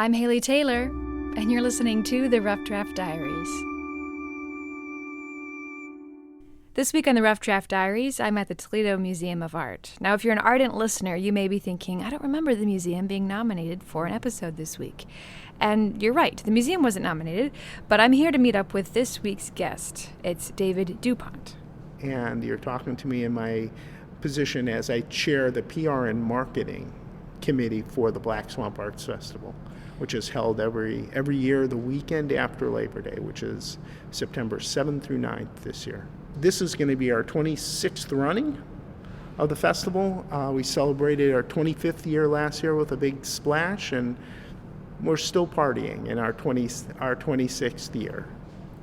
I'm Haley Taylor, and you're listening to the Rough Draft Diaries. This week on the Rough Draft Diaries, I'm at the Toledo Museum of Art. Now, if you're an ardent listener, you may be thinking, I don't remember the museum being nominated for an episode this week. And you're right, the museum wasn't nominated, but I'm here to meet up with this week's guest. It's David Dupont. And you're talking to me in my position as I chair the PR and marketing committee for the Black Swamp Arts Festival, which is held every year the weekend after Labor Day, which is September 7th through 9th this year. This is going to be our 26th running of the festival. We celebrated our 25th year last year with a big splash, and we're still partying in our 26th year.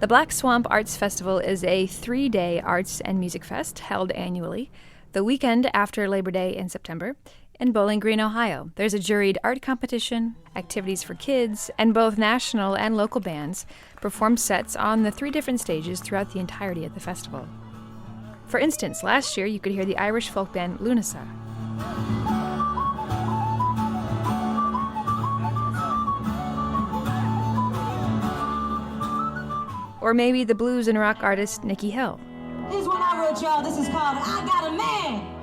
The Black Swamp Arts Festival is a 3-day arts and music fest held annually, the weekend after Labor Day in September, in Bowling Green, Ohio. There's a juried art competition, activities for kids, and both national and local bands perform sets on the 3 different stages throughout the entirety of the festival. For instance, last year you could hear the Irish folk band Lunasa. Or maybe the blues and rock artist Nikki Hill. This one I wrote, y'all. This is called I Got a Man.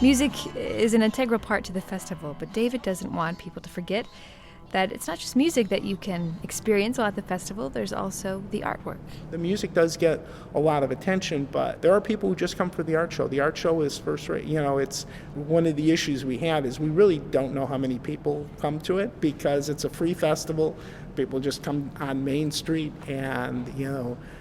Music is an integral part to the festival, but David doesn't want people to forget that it's not just music that you can experience while at the festival, there's also the artwork. The music does get a lot of attention, but there are people who just come for the art show. The art show is first rate. It's one of the issues we have is we really don't know how many people come to it because it's a free festival. People just come on Main Street and,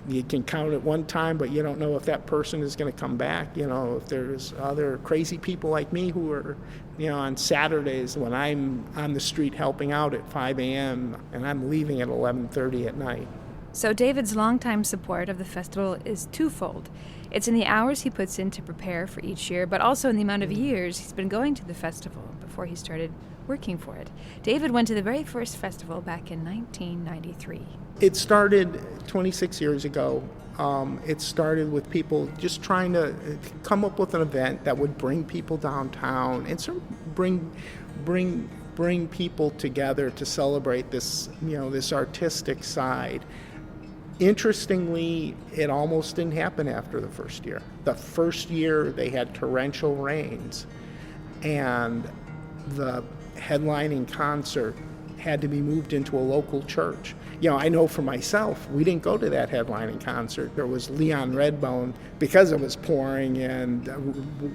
you can count at one time, but you don't know if that person is going to come back. If there's other crazy people like me who are, on Saturdays when I'm on the street helping out at 5 a.m. and I'm leaving at 11:30 at night. So David's longtime support of the festival is twofold. It's in the hours he puts in to prepare for each year, but also in the amount of years he's been going to the festival before he started working for it. David went to the very first festival back in 1993. It started 26 years ago. It started with people just trying to come up with an event that would bring people downtown and sort of bring people together to celebrate this, this artistic side. Interestingly, it almost didn't happen after the first year. The first year they had torrential rains, and the headlining concert had to be moved into a local church. I know for myself, we didn't go to that headlining concert. There was Leon Redbone because it was pouring and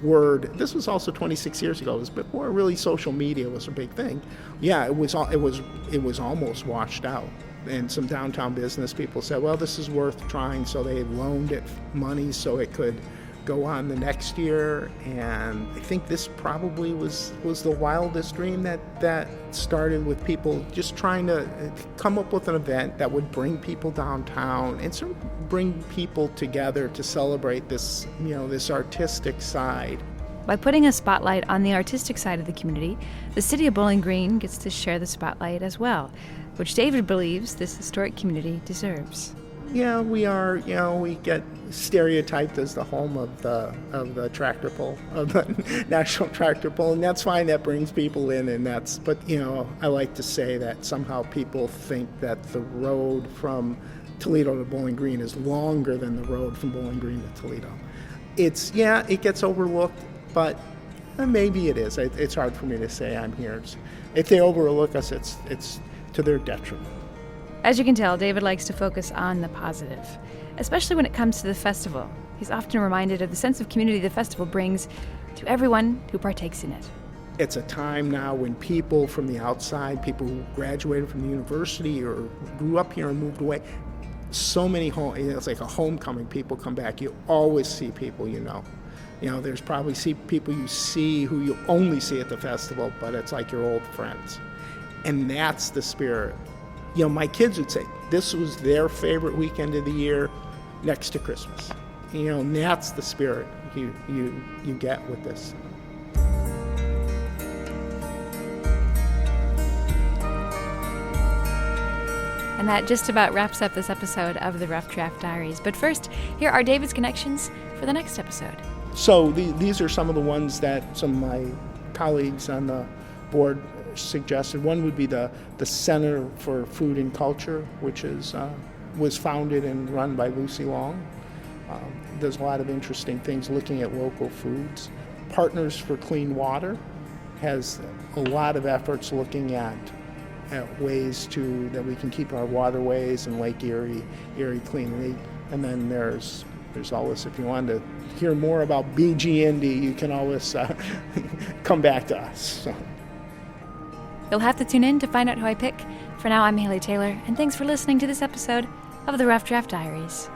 word. This was also 26 years ago. It was before really social media was a big thing. Yeah, it was almost washed out. And some downtown business people said, well, this is worth trying, so they loaned it money so it could go on the next year. And I think this probably was the wildest dream that started with people just trying to come up with an event that would bring people downtown and sort of bring people together to celebrate this, this artistic side. By putting a spotlight on the artistic side of the community, the city of Bowling Green gets to share the spotlight as well, which David believes this historic community deserves. Yeah, we are. We get stereotyped as the home of the tractor pull, of the National Tractor Pull, and that's fine. That brings people in, but I like to say that somehow people think that the road from Toledo to Bowling Green is longer than the road from Bowling Green to Toledo. It gets overlooked, but maybe it is. It's hard for me to say I'm here. If they overlook us, it's to their detriment. As you can tell, David likes to focus on the positive, especially when it comes to the festival. He's often reminded of the sense of community the festival brings to everyone who partakes in it. It's a time now when people from the outside, people who graduated from the university or grew up here and moved away, so many it's like a homecoming. People come back. You always see people there's probably people you see who you only see at the festival, but it's like your old friends. And that's the spirit. My kids would say this was their favorite weekend of the year next to Christmas. And that's the spirit you get with this. And that just about wraps up this episode of the Rough Draft Diaries. But first, here are David's connections for the next episode. So these are some of the ones that some of my colleagues on the board suggested. One would be the Center for Food and Culture, which was founded and run by Lucy Long. There's a lot of interesting things looking at local foods. Partners for Clean Water has a lot of efforts looking at ways that we can keep our waterways and Lake Erie clean. And then there's always, if you want to hear more about BG&D, you can always come back to us. So. You'll have to tune in to find out who I pick. For now, I'm Haley Taylor, and thanks for listening to this episode of the Rough Draft Diaries.